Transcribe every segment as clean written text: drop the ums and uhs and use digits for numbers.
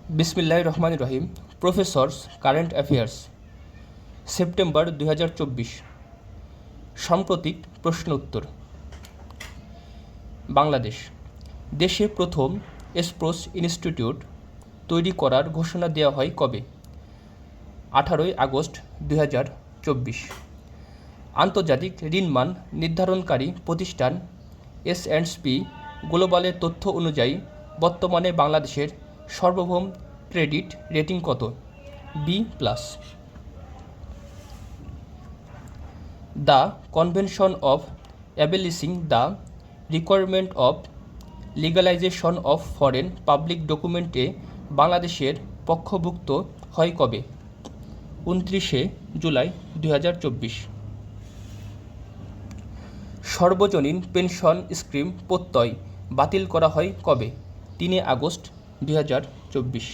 বিসমিল্লাহির রহমানির রহিম। Professors current affairs, September 2024। সাম্প্রতিক প্রশ্ন উত্তর। বাংলাদেশ দেশে প্রথম এসপ্রোস ইনস্টিটিউট তৈরি করার ঘোষণা দেওয়া হয় কবে? 18 আগস্ট 2024। আন্তর্জাতিক ঋণমান নির্ধারণকারী প্রতিষ্ঠান S&P গ্লোবালের তথ্য অনুযায়ী বর্তমানে বাংলাদেশের সর্বভৌম ক্রেডিট রেটিং কত? B+। The convention of abolishing the requirement of legalisation of foreign public ডকুমেন্টে বাংলাদেশের পক্ষভুক্ত হয় কবে? 29 জুলাই 2024। সর্বজনীন পেনশন স্কিম প্রত্যয় বাতিল করা হয় কবে? 3 আগস্ট 2024।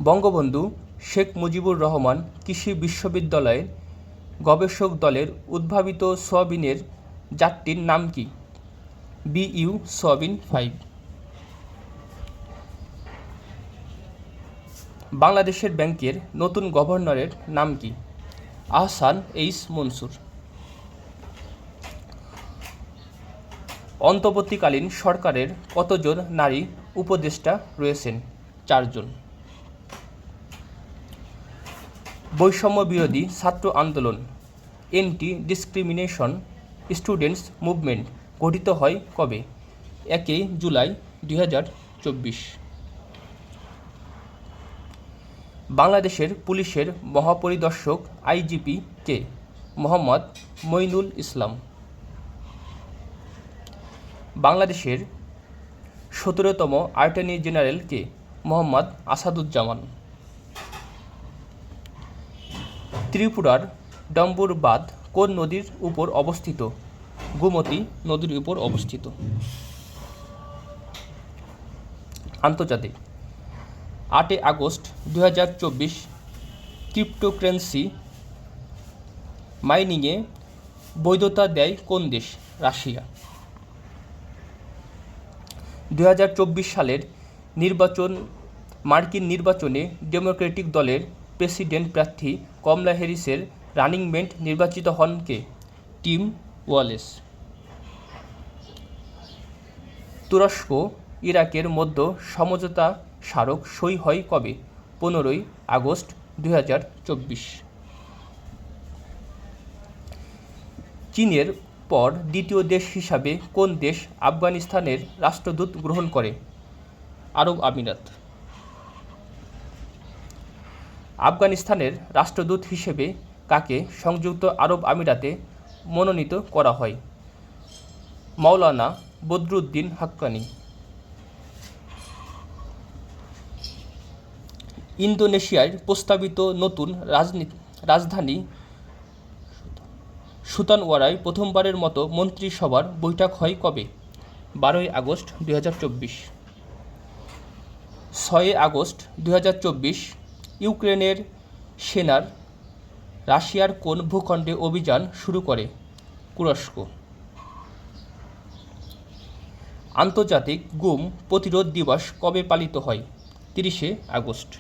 বঙ্গবন্ধু শেখ মুজিবুর রহমান কৃষি বিশ্ববিদ্যালয়ের গবেষক দলের উদ্ভাবিত সয়াবিনের জাতটির নাম কি? BU soybean 5। বাংলাদেশের ব্যাংকের নতুন গভর্নরের নাম কি? আহসান এইচ মনসুর। অন্তর্বর্তীকালীন সরকারের কতজন নারী উপদেষ্টা রয়েছেন? 4 জন। বৈষম্য বিরোধী ছাত্র আন্দোলন এন্টি ডিসক্রিমিনেশন স্টুডেন্টস মুভমেন্ট গঠিত হয় কবে? 1 জুলাই 2024। বাংলাদেশের পুলিশের মহাপরিদর্শক IGP কে? মোহাম্মদ মঈনুল ইসলাম। বাংলাদেশের 17তম অ্যাটর্নি জেনারেল কে? মোহাম্মদ আসাদুজ্জামান। ত্রিপুরার ডম্বুর বাঁধ কোন নদীর উপর অবস্থিত? গোমতী নদীর উপর অবস্থিত। আন্তর্জাতিক 8 আগস্ট 2024 ক্রিপ্টোকারেন্সি মাইনিংয়ে বৈধতা দেয় কোন দেশ? রাশিয়া। 2024 সালের মার্কিন নির্বাচনে ডেমোক্রেটিক দলের প্রেসিডেন্ট প্রার্থী কমলা হ্যারিসের রানিং মেট নির্বাচিত হন কে? Team Wallace. তুরস্ক ইরাকের মধ্যে সমঝোতা স্মারক সই হয় কবে? 15 আগস্ট 2024। চীনের পর দ্বিতীয় দেশ হিসাবে কোন দেশ আফগানিস্তানের রাষ্ট্রদূত গ্রহণ করে? আরব আমিরাত। আফগানিস্তানের রাষ্ট্রদূত হিসেবে কাকে সংযুক্ত আরব আমিরাতে মনোনীত করা হয়? মাওলানা বদরুদ্দীন হাক্কানি। ইন্দোনেশিয়ার প্রস্তাবিত নতুন রাজধানী সুতানওয়ারায় প্রথমবারের মতো মন্ত্রিসভার বৈঠক হয় কবে? 12 আগস্ট 2024। 6 আগস্ট 2024 ইউক্রেনের সেনার রাশিয়ার কোন ভূখণ্ডে অভিযান শুরু করে? তুরস্ক। আন্তর্জাতিক গুম প্রতিরোধ দিবস কবে পালিত হয়? 30 August.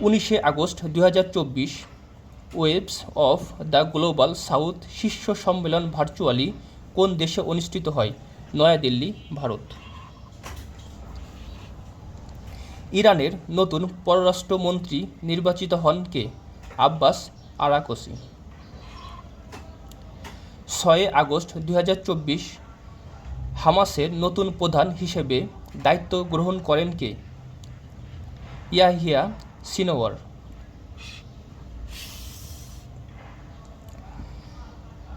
19 August 2024 waves of the global south শীর্ষ সম্মেলন ভার্চুয়ালি কোন দেশে অনুষ্ঠিত হয়? নয়াদিল্লি, ভারত। ইরানের নতুন পররাষ্ট্রমন্ত্রী নির্বাচিত হন কে? Abbas Araghchi. 6 আগস্ট 2024 হামাসের নতুন প্রধান হিসেবে দায়িত্ব গ্রহণ করেন কে? ইয়াহিয়া সিনওয়ার।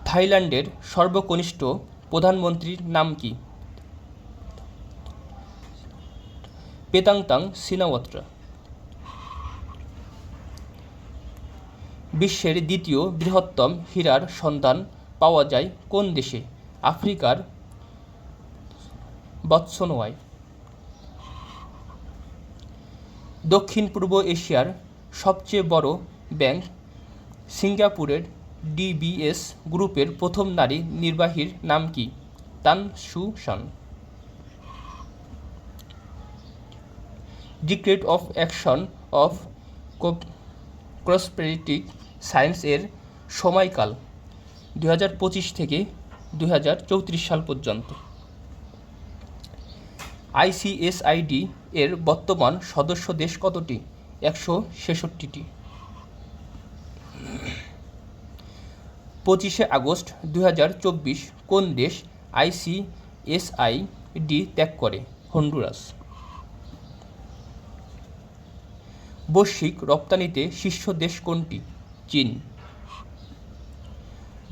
থাইল্যান্ডের সর্বকনিষ্ঠ প্রধানমন্ত্রীর নাম কি? পেতাংতাং সিনাওয়াত্রা। বিশ্বের দ্বিতীয় বৃহত্তম হীরার সন্ধান পাওয়া যায় কোন দেশে? আফ্রিকার বতসোয়ানায়। দক্ষিণ পূর্ব এশিয়ার সবচেয়ে বড় ব্যাংক সিঙ্গাপুরের DBS গ্রুপের প্রথম নারী নির্বাহীর নাম কি? Tan Su Shan. Decade of action of prosperity science এর সময়কাল 2025 থেকে 2034 সাল পর্যন্ত। ICSID এর বর্তমান সদস্য দেশ কতটি? 166টি। 25শে আগস্ট 2024 কোন দেশ ICSID ত্যাগ করে? হন্ডুরাস। বৈশ্বিক রপ্তানিতে শীর্ষ দেশ কোনটি? চীন।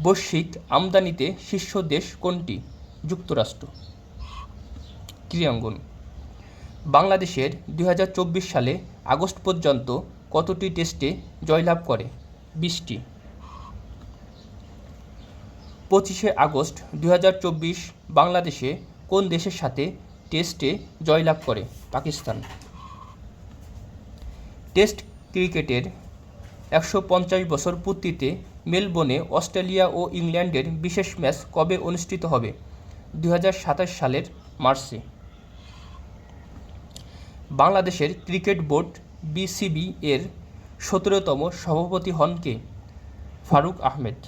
বৈশ্বিক আমদানিতে শীর্ষ দেশ কোনটি? যুক্তরাষ্ট্র। ক্রীড়াঙ্গন। বাংলাদেশের 2024 সালে আগস্ট পর্যন্ত কতটি টেস্টে জয়লাভ করে? 20টি। 25শে আগস্ট 2024 বাংলাদেশে কোন দেশের সাথে টেস্টে জয়লাভ করে? পাকিস্তান। টেস্ট ক্রিকেটের 150 বছর পূর্তিতে মেলবোর্নে অস্ট্রেলিয়া ও ইংল্যান্ডের বিশেষ ম্যাচ কবে অনুষ্ঠিত হবে? 2027 সালের মার্চে। বাংলাদেশের ক্রিকেট বোর্ড BCB এর 17তম সভাপতি হন কে? ফারুক আহমেদ।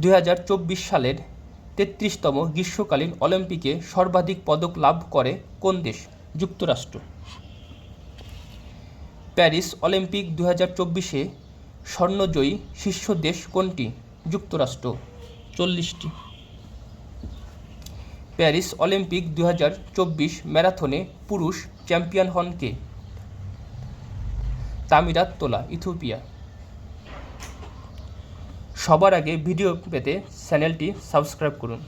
2024 সালের 33তম গ্রীষ্মকালীন অলিম্পিকে সর্বাধিক পদক লাভ করে কোন দেশ? যুক্তরাষ্ট্র। প্যারিস অলিম্পিক 2024-এ স্বর্ণজয়ী শীর্ষ দেশ কোনটি? যুক্তরাষ্ট্র। 40টি। প্যারিস অলিম্পিক 2024 ম্যারাথনে পুরুষ চ্যাম্পিয়ন হন কে? তামিরাত তোলা, ইথিওপিয়া। সবার আগে ভিডিও পেতে চ্যানেলটি সাবস্ক্রাইব করুন।